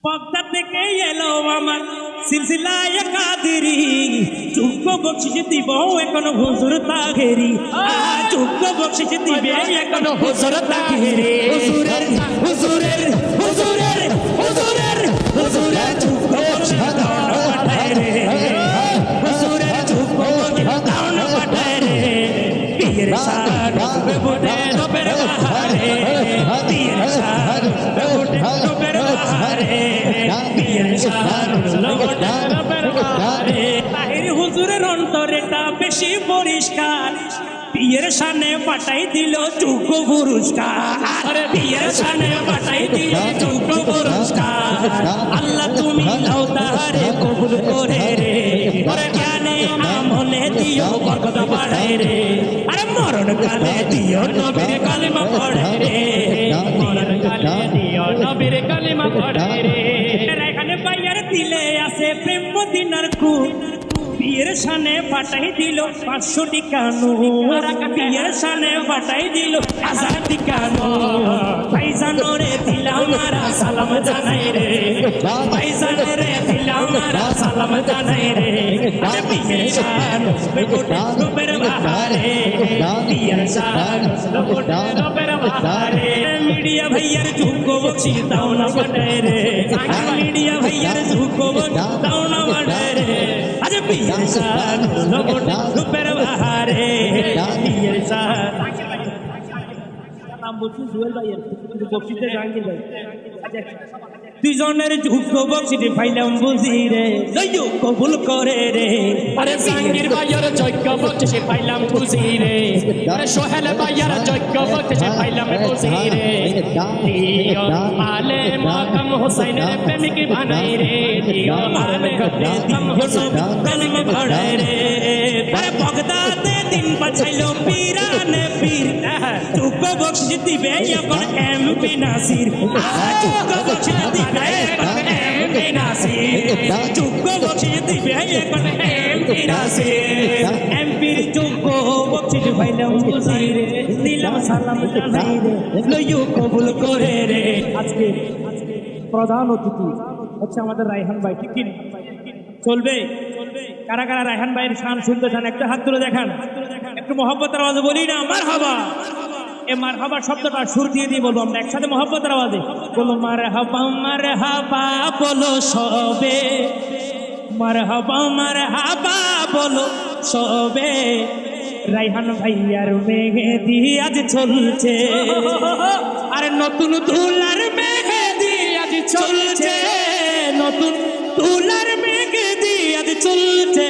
পদ্মা থেকে এলো আমার সিলসিলায়ে কাদেরি, যোগ্য বকশিশ দিব এখন হুজুর তাহেরি। যোগ্য বকশিশ দিবে এখন হুজুর তাহেরি। হুজুরের হুজুরের হুজুরের হুজুরের হুজুরের যোগ্য বকশিশ দাও না পাঠায় রে। হুজুরের যোগ্য বকশিশ দাও না পাঠায় রে। পীর সাহেব বেবুটে রবের বাহারে, পীর সাহেব বেবুটে রবের বাহারে, পীর সাহেব বেবুটে রবের বাহারে। তাহির হুজুরের অন্তরেটা বেশি পরিষ্কার, পীর শানে পাঠাই দিল যোগ্য পুরস্কার। পীর শানে পাঠাই দিল যোগ্য পুরস্কার। আল্লাহ তুমি লাও তাহারে কবুল করে রে, জ্ঞানে আমলে দিও বরকত বাড়াই রে। আরে মরণ কালে দিও নবীর কালিমা পড়ে রে, মরণ কালে দিও নবীর কালিমা পড়ে রে। এখানে বাইয়ার দিলে আছে প্রেম মদিনার খুব, পীর শানে পাঠাই দিল 500 টিকানো। পীর শানে পাঠাই দিল 1000 টিকানো। ভাইজানো রে দিলাম মারা সালাম জানাই রে, ভাইজানো রে দিলাম মারা সালাম জানাই রে। পীর শান বেবুটে রবের বাহারে, পীর শান বেবুটে রবের বাহারে। মিডিয়া ভাইয়ার যোগ্য বকশিশ দাও না পাঠায় রে, মিডিয়া ভাইয়ার যোগ্য বকশিশ দাও না পাঠায় রে। আজ পীর শান বেবুটে রবের বাহারে, পীর শান। নাম বলছি জুয়েল ভাইয়ের, কিন্তু বকশিশে জাহাঙ্গীর ভাই। দুইজনের যোগ্য বকশিশ পাইলাম বুঝি রে, লইও কবুল করে রে। আরে জাহাঙ্গীর ভাইয়ের যোগ্য বকশিশ পাইলাম বুঝি রে, আরে সোহেল ভাইয়ের যোগ্য বকশিশ পাইলাম বুঝি রে। দিও আলে মাকাম হোসেনের প্রেমিক বানাই রে, দিও আলে মাকাম হোসেনের প্রেমিক বানাই রে। আরে বগদাদে দিন বাঁচাইলো পীরানে পীর, যোগ্য বকশিশ দিবে এখন এমপি নাসির। যোগ্য বকশিশ দিবে এখন এমপি নাসির, যোগ্য বকশিশ দিবে এখন এমপি নাসির। এমপির যোগ্য বকশিশ পাইলাম বুঝি রে, দিলাম সালাম জানাই রে, লইও কবুল করে রে। আজকে প্রধান অতিথি হচ্ছে আমাদের রায়হান ভাই, ঠিক কিনা? চলবে? কারা কারা রায়হান ভাইয়ের শান শুনতে চান একটা হাত তুলে দেখান, একটু মহব্বতের আওয়াজে বলি না মারহাবা। এই মারহাবা শব্দটা সুর দিয়ে দিয়ে বলবো আমরা একসাথে মহব্বতের আওয়াজে বলো মারহাবা মারহাবা বলো সবে, মারহাবা মারহাবা বলো সবে। রায়হান ভাইয়ার মেহেদি আজ চলছে, আরে নতুন তুলার মেহেদি আজ চলছে, নতুন তুলার মেহেদি আজ চলছে।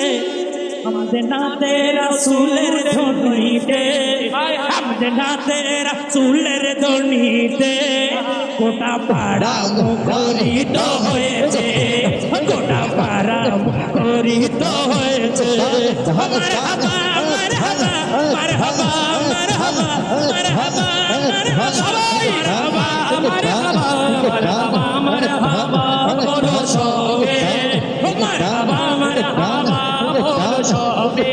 আমাদের নাতে রাসূলের ধ্বনিতে, আমাদের নাতে রাসূলের ধ্বনিতে গোটা পাড়া মুখরিত হয়েছে, গোটা পাড়া মুখরিত হয়েছে। মারহাবা মারহাবা মারহাবা মারহাবা মারহাবা মারহাবা মারহাবা মারহাবা মারহাবা বলো সবে, মারহাবা মারহাবা বলো সবে।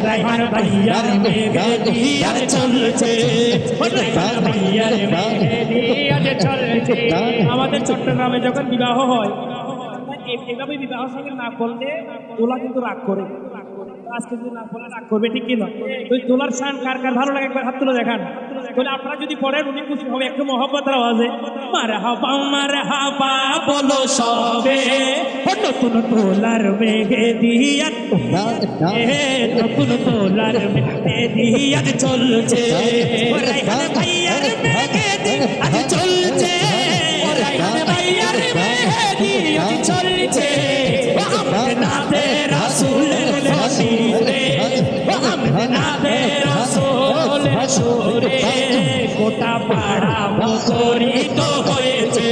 রায়হান ভাইয়ার মেহেদি আজ চলছে, রায়হান ভাইয়ার মেহেদি আজ চলছে। আমাদের চট্টগ্রামে যখন বিবাহ হয় এভাবে বিবাহ সঙ্গে না করলে তোলা কিন্তু রাগ করে, আজকে যদি না করলে রাগ করবে, ঠিক কিনা? ওই তোলার শান কার কার ভালো লাগে একবার হাত তুলে দেখান। বলে আপনারা যদি পড়েন উনি খুশি হবে। একটু মহব্বতের আওয়াজে মারহাবা মারহাবা বলো সবে, নতুন তোলার মেহেদি আজ, নতুন তোলার মেহেদি আজ চলছে। রায়হান ভাইয়ার মেহেদি আজ চলছে, রায়হান ভাইয়ার মেহেদি আজ চলছে। আমাদের নাতে রাসূলের ধ্বনিতে, আমাদের নাতে রাসূলের সুরে গোটা পাড়া মুখরিত হয়েছে,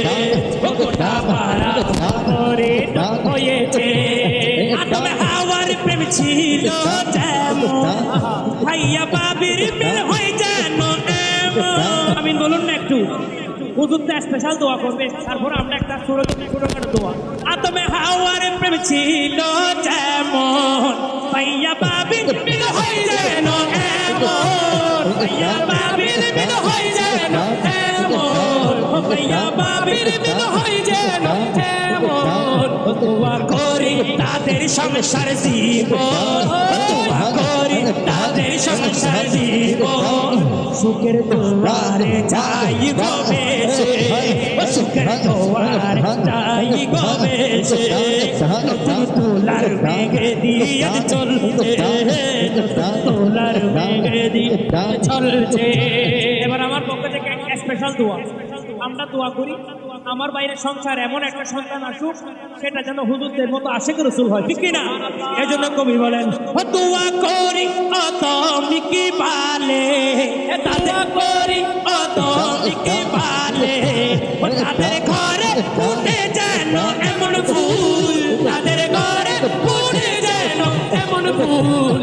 গোটা পাড়া মুখরিত হয়েছে। আদম হাওয়ার প্রেম ছিল যেমন, ভাইয়া বাবির মিল হয় যেন এমন। আমিন বলুন না একটু। হুজুরটা স্পেশাল দোয়া করবে, তারপর আমরা একটা ছোটখাটো দোয়া। আদমে হাওয়ার প্রেম ছিল যেমন, ভাইয়া বাবির মিল হয় যেন এমন, ভাইয়া বাবির মিল হয় যেন এমন, ভাইয়া বাবির মিল হয় যেন দোয়া করি তাদের সংসার জীবন, দোয়া করি তাদের সংসার জীবন, সুখের দুয়ারে যাই গো বেশে, সুখের দুয়ারে যাই গো বেশে, নতুন তোলার বেগে দিয়ে চলছে, তোলার বেগে দিয়ে চলছে। এবার আমার পক্ষ থেকে স্পেশাল দোয়া, আমরা দোয়া করি আমার বাইরের সংসার এমন একটা সন্তান আসুক সেটা যেন হুজুরদের মতো আশিক রাসূল হয়, ঠিক কিনা? এজন্য কবি বলেন দোয়া করি অতমিকি বালে, দোয়া করি অতমিকি বালে, তাদের ঘরে ফুটে যেন এমন ফুল, তাদের ঘরে ফুটে যেন এমন ফুল,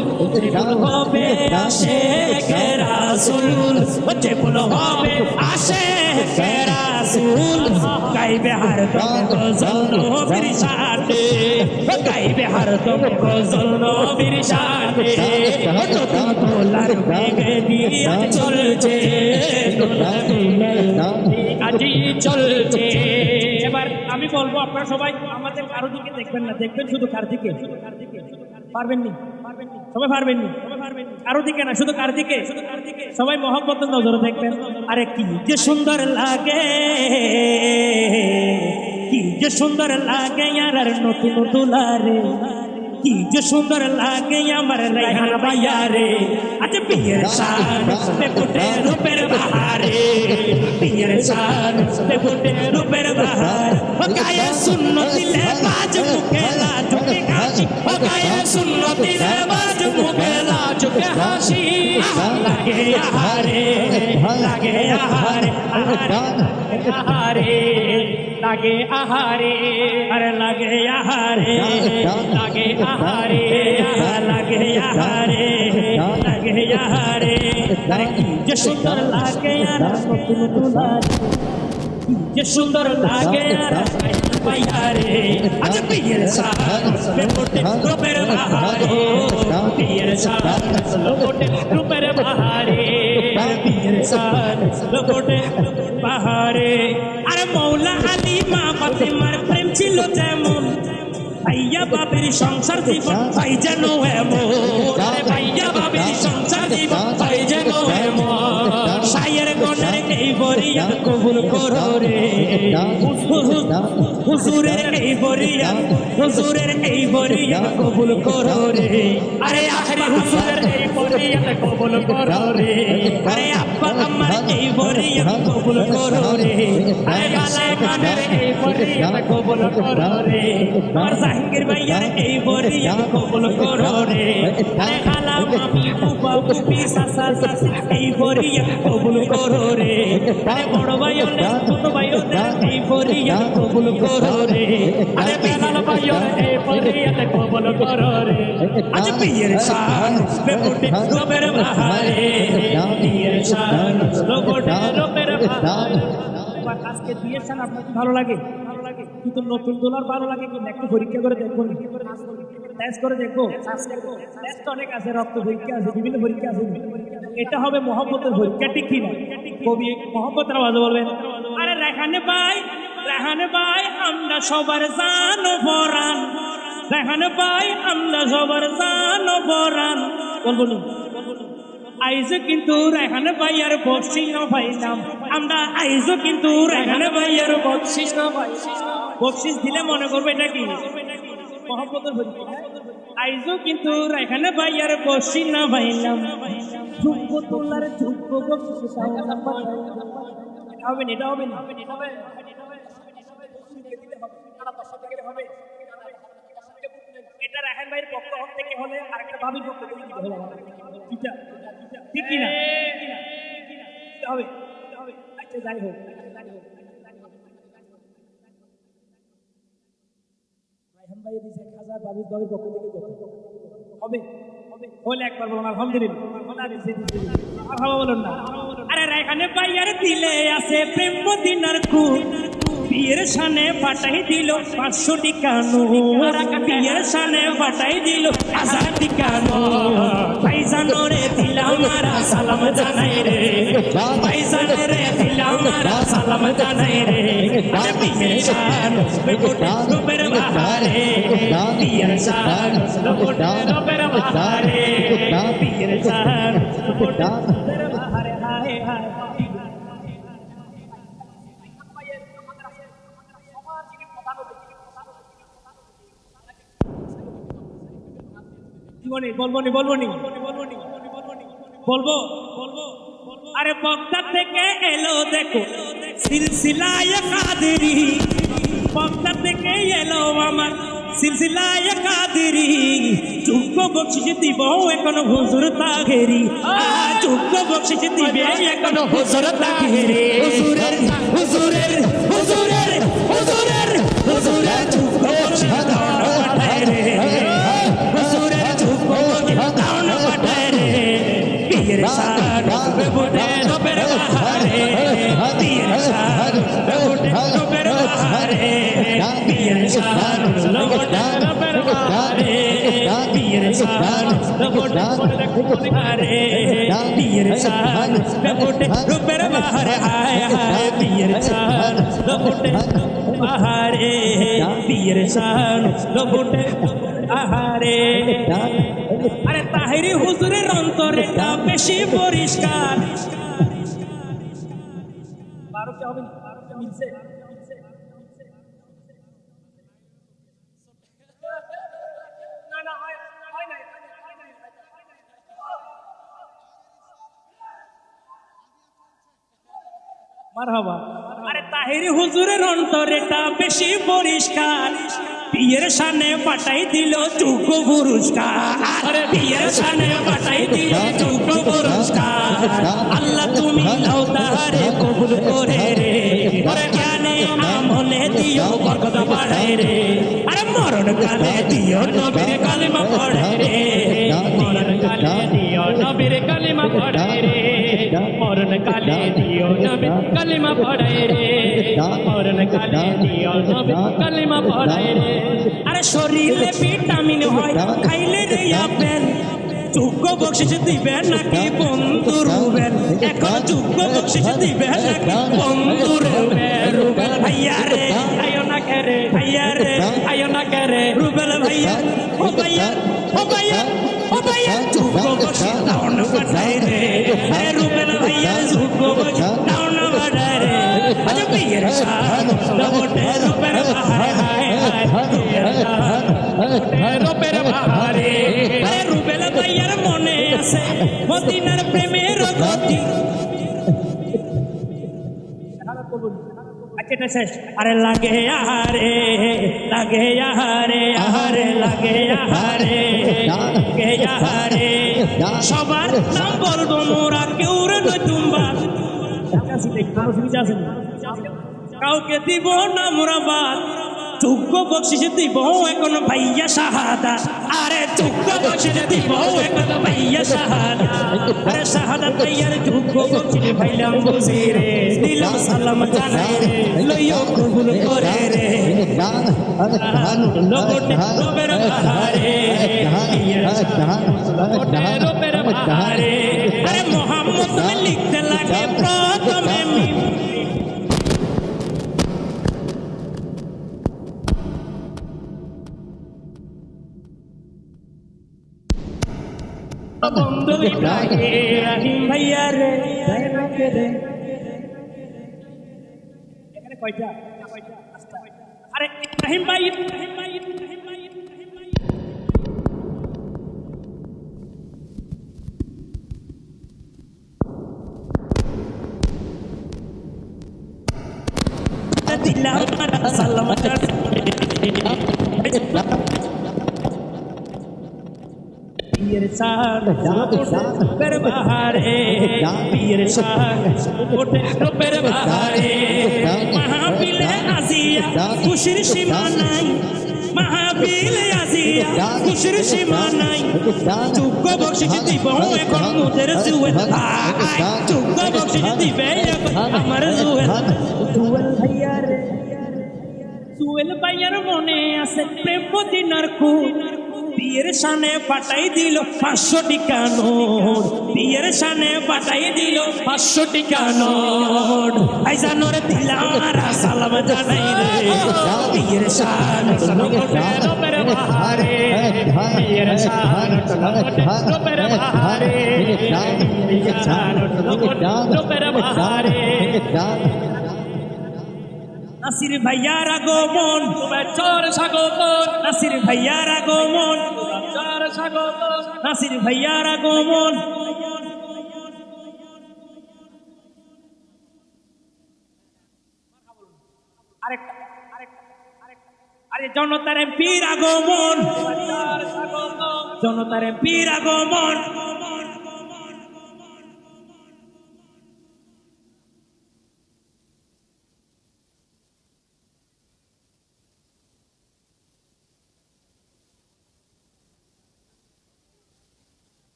হবে আশিক রাসূল, যেমন হবে আশিক রাসূল, গাইবে হরদম গজল নবীর শানে, গাইবে হরদম গজল নবীর শানে, নতুন তোলার বেগে দিয়ে চলছে, আজি চলছে। এবার আমি বলবো আপনারা সবাই আমাদের কারো দিকে দেখবেন না, দেখবেন শুধু কার দিকে, পারবেননি সবাই, পারবেননি কারো দিকে না, শুধু কার দিকে, সবাই মহব্বতের নজরে দেখবেন। আরে কি যে সুন্দর লাগে, কি যে সুন্দর লাগে আর নতুন দুলারে, কি যে সুন্দর লাগে আমার রায়হান ভাইয়া রে, আজ বিয়ের শান ফুটে রূপের বাহারে, বিয়ের শান ফুটে রূপের বাহার, গায়ে সুন্নতি লেবাজ মুখে লাজুকে হাসি, গায়ে সুন্নতি লেবাজ মুখে লাজুকে হাসি, লাগে আহারে, লাগে আহারে, আহারে লাগে আহারে, আরে লাগে আহারে, লাগে আহারে, লাগে আহারে, লাগে আহারে, আরে কি যে সুন্দর লাগে আর নতুন দুলারে, কি যে সুন্দর লাগে আর ভাইয়ারে, আজ বিয়ের শান ফুটে রূপের বাহারে, বিয়ের শান ফুটে রূপের বাহারে, বিয়ের শান ফুটে বাহারে। আরে মৌলা আলী মা ফাতেমার প্রেম ছিল যেমন, ভাইয়া বাবির সংসার জীবন ভাই যেন এমন, ভাইয়া বাবির সংসার জীবন ভাই যেন এমন, শায়ের গনের এই বরিয়া কবুল করো রে, হুজুরের এই বরিয়া, হুজুরের এই বরিয়া কবুল করো রে, আরে আখরি হুজুরের এই বরিয়া কবুল করো রে, আরে আব্বা আমার এই বরিয়া কবুল করো রে, আরে গালায় গানের এই বরিয়া কবুল করো রে, আর জাহাঙ্গীর ভাইয়ার এই বরিয়া কবুল করো রে, আরে খালা মামি ফুফা ফুফি চাচা চাচি এই বরিয়া কবুল করো রে, আরে বড় ভাই ছোট ভাই এই বরিয়া কবুল করো রে, আরে বেলাল ভাইয়ার এই বরিয়া কবুল করো রে, আজ বিয়ের শান ফুটে রূপের বাহারে, বিয়ের শান ফুটে রূপের বাহারে। আজকে বিয়ের শান আপনার কি ভালো লাগে? কিন্তু নতুন দোলার ভালো লাগে কিনা একটু পরীক্ষা করে দেখুন, টেস্ট করে দেখবো, টেস্ট অনেক আছে, রক্ত পরীক্ষা আছে, বিভিন্ন পরীক্ষা আছে, এটা হবে মহব্বতের পরীক্ষা, ঠিক কিনা? কবি মহব্বতের আওয়াজে বলবেন, আরে রেহানে ভাই আমরা সবার জানো পরাণ, রেহানে ভাই আমরা সবার জানো পরাণ, বলবো আইজো কিন্তু রেহানে ভাইয়ার বকশিস না পাইলাম আমরা, আইজো কিন্তু রেহানে ভাইয়ার বকশিস না পাইলাম, বকশিস দিলে মনে করবে এটা কি মহব্বতের পরীক্ষা, আইজো কিন্তু রেহানে ভাইয়ার বকশিস না পাইলাম, যোগ্য তোলার যোগ্য বকশিস হবে না, এটা হবে না, এটা রেহান ভাইয়ের পক্ষ থেকে হলে আরেকটা ভাবির পক্ষ থেকে দিতে হবে, ঠিক কিনা হবে, আচ্ছা যাই হোক, রায়হান ভাই দিয়েছে 1000 ভাবির দলের পক্ষ থেকে হবে, হলে একবার বলুন আলহামদুলিল্লাহ, বলুন না, আরে রায়হানে ভাইয়ার দিলে আছে প্রেম মদিনার খুন, বিয়ের সানে ফাটাই দিল 500 টিকা নোট বিয়ের সানে ফাটাই দিল 1000 টিকা নোট ভাইজান রে দিলাম মারা সালাম জানাই রে ভাইজান রে দিলাম মারা সালাম জানাই রে আরে বিয়ের শান বেগোটে রূপের বাহারে বিয়ের শান বেগোটে রূপের বাহারে বিয়ের শান বেগোটে রূপের বাহারে হায় হায় বলবো আরে বগদাদ থেকে এলো দেখো সিলসিলায়ে কাদেরি বগদাদ থেকে এলো আমার সিলসিলায়ে কাদেরি যোগ্য বকশিশ দিব এখন হুজুর তাহেরি যোগ্য বকশিশ দিবে এখন হুজুর তাহেরি হুজুরের হুজুরের হুজুরের হুজুরের হুজুরের যোগ্য বকশিশ দাও না পাঠায় রে হুজুরের যোগ্য বকশিশ দাও না পাঠায় রে পীর শান বেবুটে রবের বাহারে পীর শান বেবুটে রবের বাহারে পীর শান বেবুটে রবের বাহারে পীর শান বেবুটে বাহারে পীর শান বেবুটে রবের বাহারে হায় হায় পীর শান বেবুটে বাহারে পীর শান বেবুটে বাহারে আরে তাহেরি হুজুরের অন্তরটা বেশি পরিষ্কার 12 কে হবে 12 কে মিলছে না না হয় নাই মারহাবা আরে তাহেরি হুজুরের অন্তরটা বেশি পরিষ্কার বিয়ের সানে পাঠাই দিল যোগ্য পুরস্কার আরে বিয়ের সানে পাঠাই দিল যোগ্য পুরস্কার আল্লাহ তুমি লাও তাহারে কবুল করে রে আরে জ্ঞানে আমলে দিও বরকত বাড়াই রে আরে মরণ কালে দিও নবীর কালিমা পড়াই রে মরণ কালে দিও নবীর কালিমা পড়াই রে মরণ কালে দিও নবীর কালিমা পড়াই রে মরণ কালে দিও নবীর কালিমা পড়াই রে আরে শরীরে ভিটামিন হয় খাইলে রে আপেল যোগ্য বকশিশ দিবে নাকি বন্ধু রুবেল এখন যোগ্য বকশিশ দিবে নাকি বন্ধু রুবেল রুবেল ভাইয়া রে আয়ো না করে ভাইয়া রে আয়ো না করে রুবেল ভাইয়া ও ভাইয়া ও ভাইয়া ও ভাইয়া যোগ্য বকশিশ দাও না পাঠাই রে আরে রুবেল ভাইয়া যোগ্য বকশিশ দাও না পাঠাই রে আজ বিয়ের শান রবটে রুবেল বাহারে হায় হায় বিয়ের শান রবের বাহারে আরে রুবেল ভাইয়ার মনে আছে মদিনার প্রেমের গতি আরে লাগে আহারে লাগে আহারে আহারে লাগে আহারে লাগে আহারে সবার নাম বলবো মোরা কেউ রে তুমবা কাউকে দিব না মোরা বাদ যোগ্য বকশিশ দিব এখন ভাইয়া শাহাদা আরে যোগ্য বকশিশ দিব এখন ভাইয়া শাহাদা আরে শাহাদা ভাইয়ার যোগ্য বকশিশ ভাইলাম বুঝিরে দিলাম সালাম জানাই রে লইও কবুল করে রে লগটে রবের বাহারে লগটে রবের বাহারে আরে মোহাম্মদ তুমি লিখতে লাগে প্রথমে বন্ধু ইব্রাহিম ভাইয়া রে এখানে কয়টা আরে ইব্রাহিম ভাই দিলাম সালাম पीर शान पर बहारे पीर शान पर बहारे महाबील आसिया खुशिर सीमानाई महाबील आसिया खुशिर सीमानाई যোগ্য বকশিশ দিব এখন মুদের জুয়েল যোগ্য বকশিশ দিবে আমার জুয়েল জুয়েল ভাইয়া রে সুয়েল ভাইয়ার মনে আছে প্রেম মদিনার খুন বিয়ের সানে পাঠাই দিল 500 টাকা নোট বিয়ের সানে পাঠাই দিল 500 টাকা নোট ভাইজানোর দিলাম আর সালাম জানাই রে বিয়ের সানে রূপের বাহারে বিয়ের শান রূপের বাহারে বিয়ের শান রূপের বাহারে নাসির ভাইয়ার আগমন চোর স্বাগতন নাসির ভাইয়ার আগমন চোর স্বাগতন নাসির ভাইয়ার আগমন আরেকটা আরে জনতার এমপির আগমন জনতার এমপির আগমন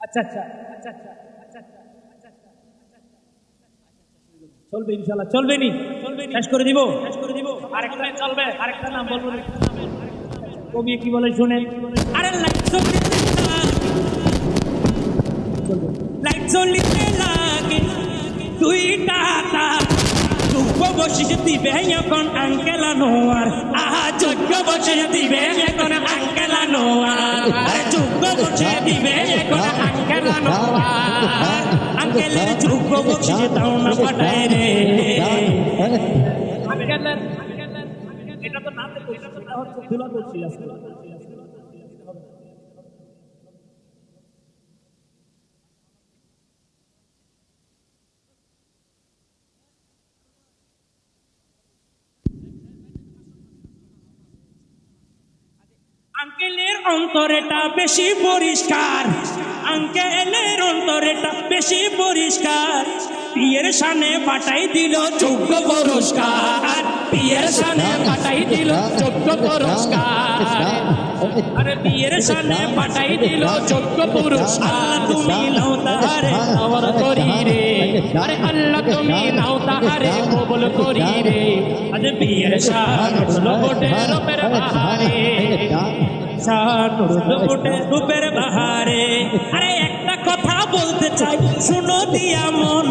আচ্ছা আচ্ছা আচ্ছা আচ্ছা আচ্ছা আচ্ছা চলবে ইনশাআল্লাহ চলবে নি শেষ করে দিব আরেকটা চলবে আরেকটা নাম বলবো কবি কি বলে শুনেন আরে লাইট জ্বলিতে লাগে 2 টাকা যোগ্য বসিস দিবে এখন আঙ্কেল আনোয়ার আহা যোগ্য বসিস দিবে এখন আঙ্কেল আনোয়ার আরে যোগ্য বসিস দিবে এখন আঙ্কেল আনোয়ার আঙ্কেলের যোগ্য বসিস দাও না পাঠায় রে এটা তো নাতে কইছে এটা হচ্ছে দুলা বসি আছে আঙ্কেলের অন্তরেটা বেশি পরিষ্কার আঙ্কেলের অন্তরেটা বেশি পরিষ্কার বিয়ের সানে পাঠাই দিল যোগ্য পুরস্কার বিয়ের সানে পাঠাই দিল যোগ্য পুরস্কার আরে বিয়ের সানে পাঠাই দিল যোগ্য পুরস্কার তুমি নাও তাহারে কবল করি রে আরে আল্লাহ তুমি নাও তাহারে কবল করি রে আজ বিয়ের শান লোটে রূপের বাহারে রূপের বাহারে আরে একটা কথা বলতে চাই শুনো দিয়া মন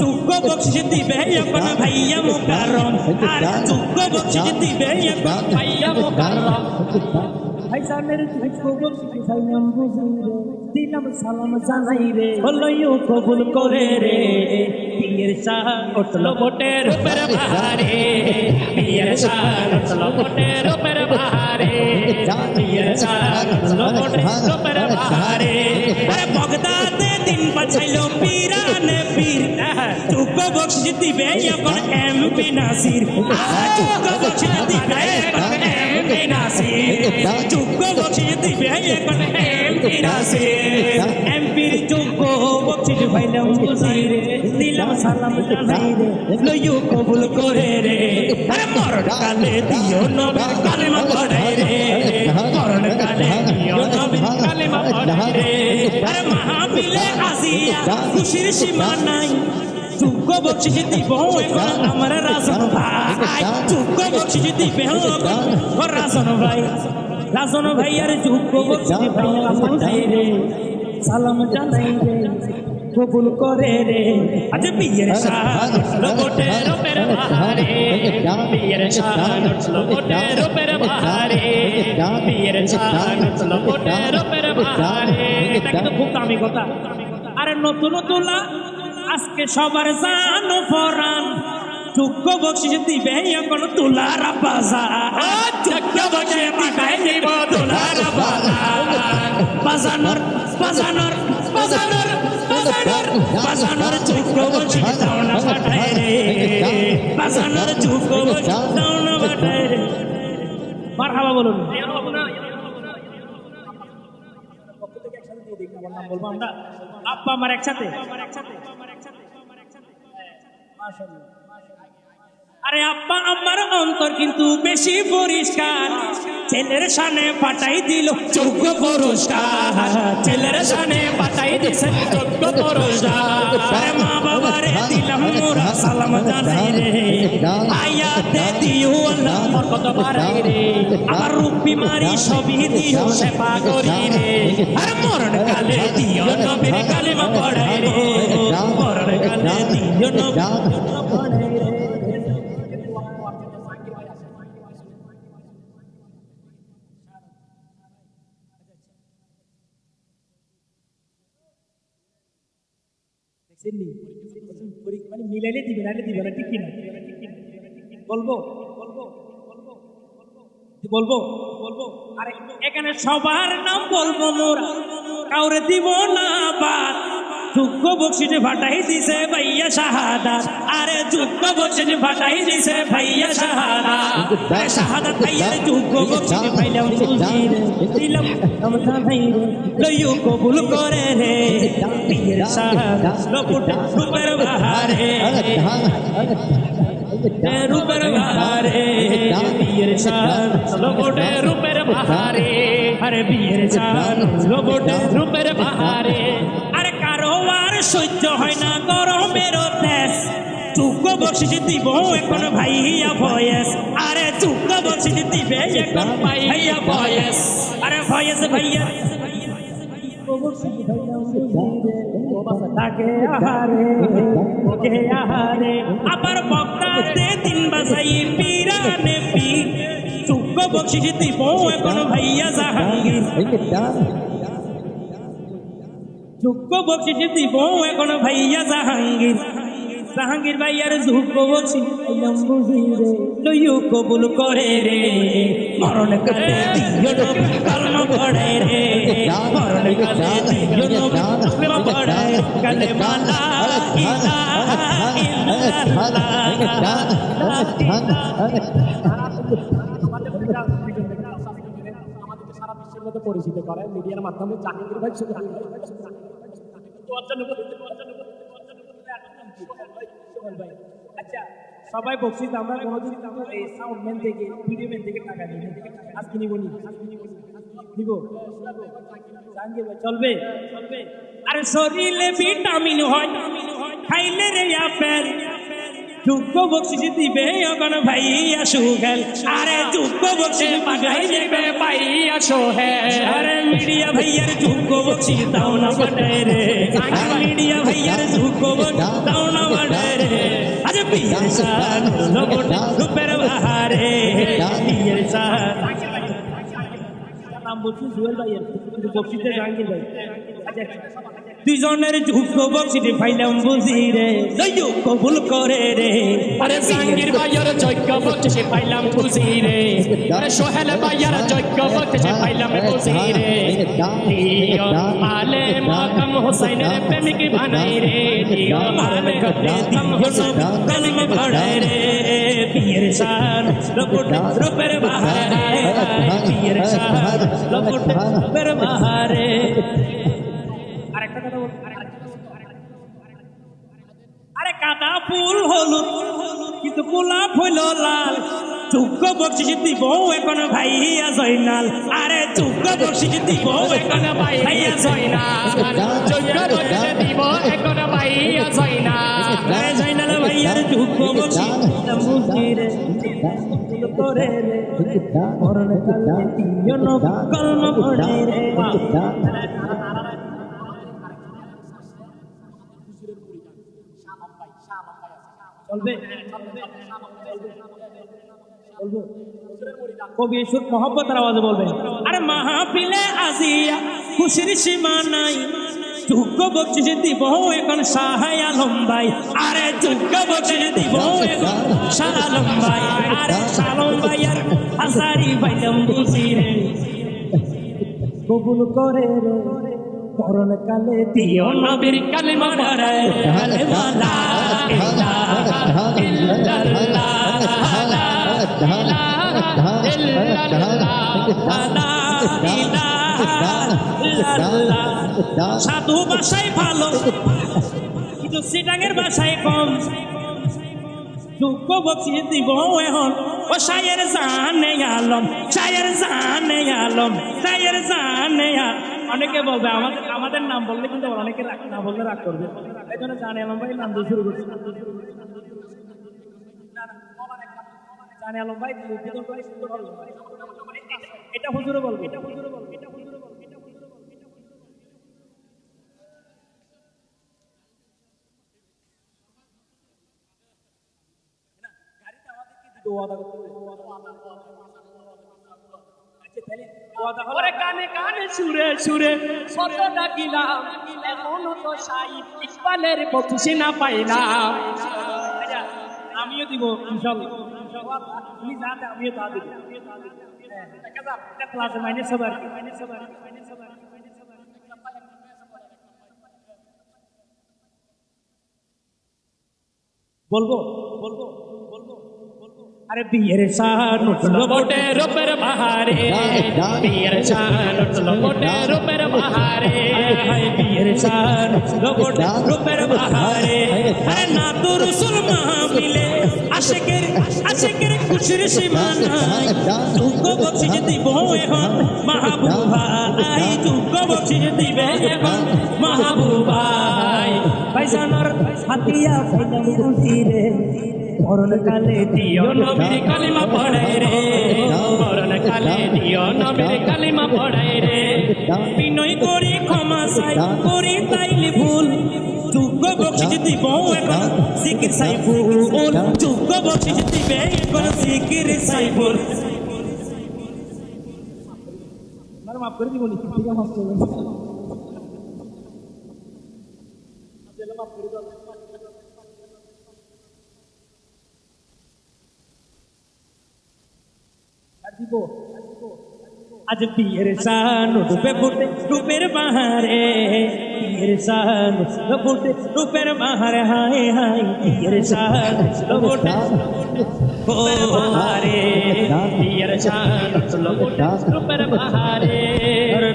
যোগ্য বকশিশ দিবে এখন ভাইয়া মুকাররম আর যোগ্য বকশিশ দিবে এখন ভাইয়া মুকাররম ভাইজানের যোগ্য বকশিশ চাইলাম বুঝি রে দিলাম সালাম জানাই রে হলইও কবুল করে রে বিয়ের শান উঠলো বটে রূপের বাহারে বিয়ের শান উঠলো বটে রূপের বাহারে বিয়ের শান উঠলো বটে রূপের বাহারে আরে বগদাদে দিন বাঁচাইলো পীরানে পীর যোগ্য বকশিশ দিবে এখন এমপি নাসির যোগ্য বকশিশ দিবে এখন এমপি নাসির যোগ্য বকশিশ দিবে এখন এমপি নাসির এমপির যোগ্য বকশিশ পাইলাম বুঝি রে দিলাম সালাম জানাই রে লইও কবুল করে রে আরে মরণ কালে দিও নবীর কালেমা পড়াই রে মরণ কালে দিও নবীর কালেমা পড়াই রে আরে মাহফিলে আসিয়া খুশির সীমা নাই যোগ্য বকশিশ দিব এখন আমার রাজন ভাই যোগ্য বকশিশ দিবে এখন রাজন ভাই আর যোগ্য বকশিশ পাইলাম বুঝি রে সালাম জানাই রে কবুল করে রে আজ বিয়ের শান লোটে রূপের বাহারে বিয়ের শান লোটে রূপের বাহারে বিয়ের শান লোটে রূপের বাহারে এটা কিন্তু খুব দামি কথা আরে নতুন তোলা আজকে সবার জানো ফরান যোগ্য বকশিশ দিবে এখন তুলার বাজার যোগ্য বকশিশ পাঠাই দিব তুলার বাজার বাজানোর বাজানোর বাজানোর বাজানোর বাজানোর যোগ্য বকশিশ দাও না পাঠাই রে বাজানোর যোগ্য বকশিশ দাও না পাঠাই রে মারহাবা বলুন বলবো আমরা আব্বা আমার একসাথে আরে আব্বা আমার অন্তর কিন্তু বেশি পরিষ্কার ছেলের সানে পাঠাই দিল যোগ্য পুরস্কার ছেলের সানে পাঠাই দিছে যোগ্য পুরস্কার আরে মা বাবারে দিলাম মোরা সালাম জানাই রে আয়াতে দিও আল্লাহ বরকত বাড়াই রে আমার রূপ বিমারি সবই দিও সেবা করি রে আর মরণ কালে দিও নবীর কালেমা পড়াই রে মরণ কালে দিও নবীর পড়াই রে মানে মিলাইলে দিবে না ঠিক কিনা বলবো বলবো বলবো আরে এখানে সবার নাম বলবো মোরা কাউরে দিব না বাদ যোগ্য বকশিসে ফাটাই দিছে ভাইয়া শাহাদাত আরে যোগ্য বকশিসে ফাটাই দিছে ভাইয়া শাহাদাত আরে শাহাদাত ভাইয়ার যোগ্য বকশিসে পাইলাম বুঝির দিলাম আমরা ভাই লইও কবুল করে রে পীর শাহাদাত লপুটে সুপের বাহারে রূপের বাহারে বীর শান লোবটে রূপের বাহারে আরে বীর শান লোবটে রূপের বাহারে আরে কারো আর সহ্য হয় না গরমের দেশ যোগ্য বকশিস দিব এখন ভাইয়া ভয়েস আরে যোগ্য বকশিস দিবে এখন ভাইয়া ভয়েস আরে ভয়েস ভাইয়া আবার বক্তাতে তিন বাসাই পীরানে পীর যোগ্য বকশিস দিব এখন ভাইয়া জাহাঙ্গীর যোগ্য বকশিস দিব এখন ভাইয়া জাহাঙ্গীর জাহাঙ্গীর ভাইয়ার যোগ্য বকশিস লইও কবুল করে রে মরণ কালে দিও নবী কালেমা পড়ে রে মরণ কালে দিও নবী কালেমা পড়ে কালেমা লা ইলাহা ইল্লাল্লাহ আমাদেরকে সারা বিশ্বের মধ্যে পরিচিত করে মিডিয়ার মাধ্যমে জাহাঙ্গীর ভাই শুধু আচ্ছা সবাই বকশিস আমরা কোনোদিন এই সাউন্ড ম্যান থেকে ভিডিও ম্যান থেকে টাকা নিই আজকে নিব নিব জাহাঙ্গীর ভাই চলবে আরে শরীরে ভিটামিন হয় খাইলে রে আপেল যোগ্য বকশিস দিবে এখন ভাইয়া সুহেল আরে যোগ্য বকশিস পাঠাই দিবে ভাইয়া সোহেল আরে মিডিয়া ভাইয়ার যোগ্য বকশিস দাও না পাঠাই রে মিডিয়া ভাইয়ার যোগ্য বকশিস দাও না পাঠাই রে আরে পীর শান লোবটে রূপের বাহারে পীর শান নাম বলছি জুয়েল ভাইয়ের বকশিসে জাহাঙ্গীর ভাই আচ্ছা দুইজনের যোগ্য বকশিসে পাইলাম বুঝি রে লইও কবুল করে রে আরে জাহাঙ্গীর ভাইয়ার যোগ্য বকশিসে পাইলাম বুঝি রে আরে সোহেল ভাইয়ার যোগ্য বকশিসে পাইলাম বুঝি রে দিও মালে মাকাম হোসেনের প্রেমিক বানাই রে দিও মালে মাকাম হোসেন কালেমা পড়াই রে পীর শান লোবটে রূপের বাহারে পীর শান লোবটে রূপের বাহারে আরেকটা কথা বল আরে কাদা ফুল হলুদ কিন্তু গোলাপ হইল লাল যোগ্য বকশিস দিব এখন ভাইয়া জয়নাল আরে যোগ্য বকশিস দিব এখন ভাইয়া জয়নাল যোগ্য বকশিসে দিব এখন ভাইয়া জয়নাল আরে জয়নাল ভাইয়ার যোগ্য বকশিস মুজিরে করে রে মরণ কালে দিও নবী কালেমা পড়ে রে চলবে বলবো কবি সুর মোহাম্মতের আওয়াজে বলবে আরে মাহফিলে আজিয়া খুশির সীমা নাই যোগ্য বকশিস দিব এখন শাহ আলম ভাই আরে যোগ্য বকশিস দিব এখন শাহ আলম ভাই আরে শাহ আলম ভাই আর হাসারি ভাইলাম বুঝি রে কবুল করে রে মরণ কালে দিও নবীর কালেমা পড়ে কালেমা লা ইলাহা ইল্লাল্লাহ লা ইলাহা ইল্লাল্লাহ সাধু ভাষায় ভালো কিন্তু সিটাঙের ভাষায় কম যোগ্য বকশিস দিব এখন ও শায়ের জানে আলম, শায়ের জানে আলম, শায়ের জানে আলম। অনেকে বলবে আমাদের নাম বললে কিন্তু অনেকে না বললে রাগ করবে, এই জন্য জানে আলম ভাই নাম দিয়ে শুরু করছি। জানে আলম ভাই এটা হুজুরে বলবে, এটা হুজুরে বলবে, এটা হুজুরে বলবে, এটা হুজুরে বলবে, এটা হুজুরে বলবে। গাড়িতে আমাদেরকে দোয়া দাও করতে হবে। আচ্ছা তাহলে দোয়া দাও ওরে কানে কানে সুরে সুরে কত ডাকিলাম, এখনো তো সাইদ ইকবালের বকশিশ না পাইলাম। আচ্ছা আমিও দিব ইনশাআল্লাহ, তুমি যাতে আমিও তা দিব। হ্যাঁ দেখা যাক এটা ক্লাসে মাইনাস হবে আর কি, মাইনাস হবে আর কি, মাইনাস হবে আর কি, মাইনাস হবে আর কি। বলবো বলবো বলবো বলবো আরে বিয়ের শান উঠলো মোটে রূপের বাহারে, বিয়ের শান উঠলো মোটে রূপের বাহারে, বিয়ের শান উঠলো মোটে রূপের বাহারে। আরে না তো রসুল মাহফিলে আশেকের খুশির সীমা নাই। যোগ্য বকশিশ দিব এখন মাহবুবা আই, যোগ্য বকশিশ দিবে এখন মাহবুবা আই। ভাইজানোর হাতিয়া ফাইনাল খুশিরে মরণ কালে দিও নবীর কালিমা পড়াই রে, মরণ কালে দিও নবীর কালিমা পড়াই রে। বিনয় করি ক্ষমা চাই করি তাইলে ভুল, যোগ্য বকশিশ দিব এখন জিকির সাইফুল, যোগ্য বকশিশ দিবে এখন জিকির সাইফুল। মাফ করে দিব নি, ঠিক আছে মাফ করে দেব, মাফ করে দাও। আজ বিয়ের শান ডুবে ফুটে রূপের বাহারে, বিয়ের শান ফুটে রূপের বাহারে, হায় হায় বিয়ের শান ফুটে বাহারে, বিয়ের শান উঠলো মোটে রূপের বাহারে,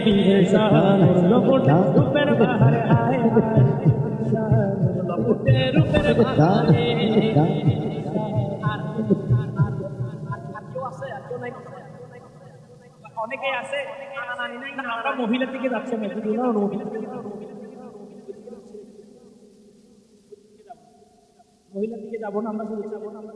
বিয়ের শান ফুটে রূপের বাহারে, হায় মোটে রূপের বাহারে। অনেকেই আছে আমরা মহিলার দিকে যাচ্ছে, মহিলার দিকে যাবো না আমরা, যাবো না আমরা।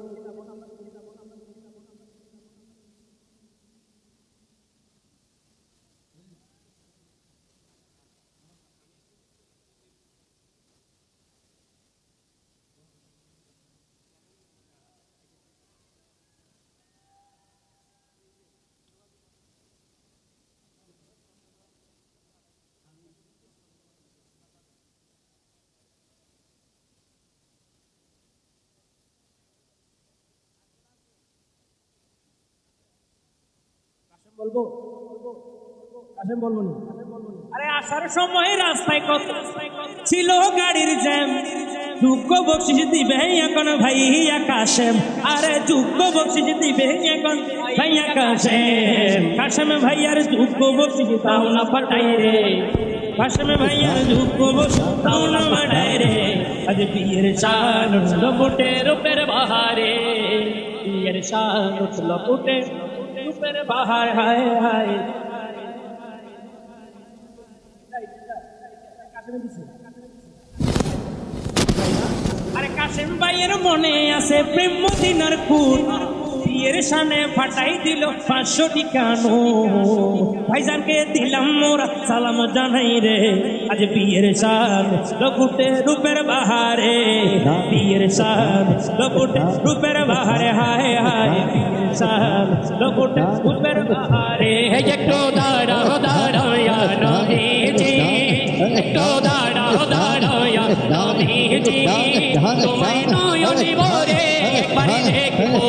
বলবো কাসেম বলবো না। আরে আসার সময় রাস্তায় কত ছিল গাড়ির জ্যাম, যোগ্য বকশিশ দিবে এখন ভাইয়া কাসেম। আরে যোগ্য বকশিশ দিবে এখন ভাইয়া কাসেম, কাসেম ভাইয়ার যোগ্য বকশিশ তাও না ফাটাই রে, কাসেম ভাইয়ার যোগ্য বকশিশ তাও না ফাটাই রে। আজ বিয়ের শান উঠলো মোটে রূপের বাহারে, বিয়ের শান উঠলো মোটে রূপের বাহার, হায় হায়। আরে কাসেম ভাইয়ের মনে আছে প্রেম মদিনার খুন, বিয়ের শানে ফাটাই দিল 500 টিকানো, ভাইজানকে দিলাম মোরা সালাম জানাই রে। আজ বিয়ের শান লকুটে রূপের বাহারে, বিয়ের শান লকুটে রূপের বাহারে, হায় হায় বিয়ের শান লকুটে রূপের বাহারে। একটু দাঁড়াও দাঁড়াও ইয়া নবীজি, একটু দাঁড়াও দাঁড়াও ইয়া নবীজি, তোমায় নয়নে ভরে একবার দেখবো,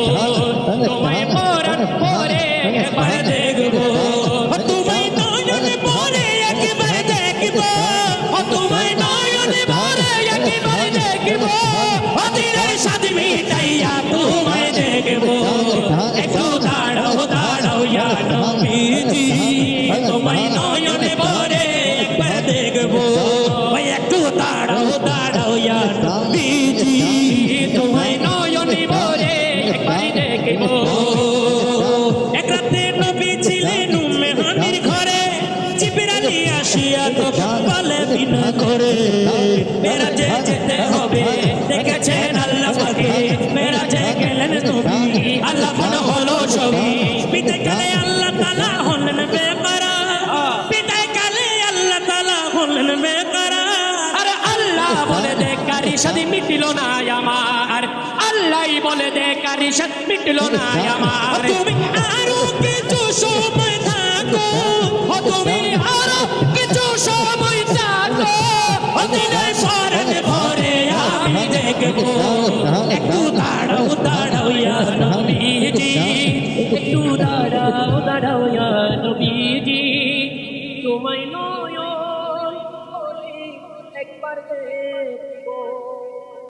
তোমায় পরাণ ভরে একবার দেখবো, তোমায় নয়নে ভরে একবার দেখবো, তোমায় নয়নে ভরে একবার দেখবো, অধীরের সাথে মিটাইয়া তোমায় দেখবো। একটু দাঁড়াও দাঁড়াও ইয়া নবীজি, তোমায় নয়নে ভরে একবার দেখবো, ওই একটু দাঁড়াও দাঁড়াও ইয়া নবীজি, তোমায় নয়নে ভরে একবার দেখবো। আসিয়া তো বলে বিনা করে মেরাজে যেতে হবে দেখেছেন আল্লাহ পাকে মেরাজে গেলেন নবী আল্লাহ মন হলো ছবি বিদায় কালে আল্লাহ তাআলা হলেন বেকরার বিদায় কালে আল্লাহ তাআলা হলেন বেকরার আরে আল্লাহ বলে দে কারি সাথে মিটিল না আমার আল্লাহই বলে দে কারি সাথে মিটিল না আমার তুমি আরো কিছু সময় থাকো তুমি আরো কিছু সময় থাকো দিনের পরে ভরে আমি দেখবো একটু দাঁড়াও দাঁড়াও ইয়া নবীজি একটু দাঁড়াও দাঁড়াও ইয়া নবীজি তোমায় নয়ন করে একবার দেখবো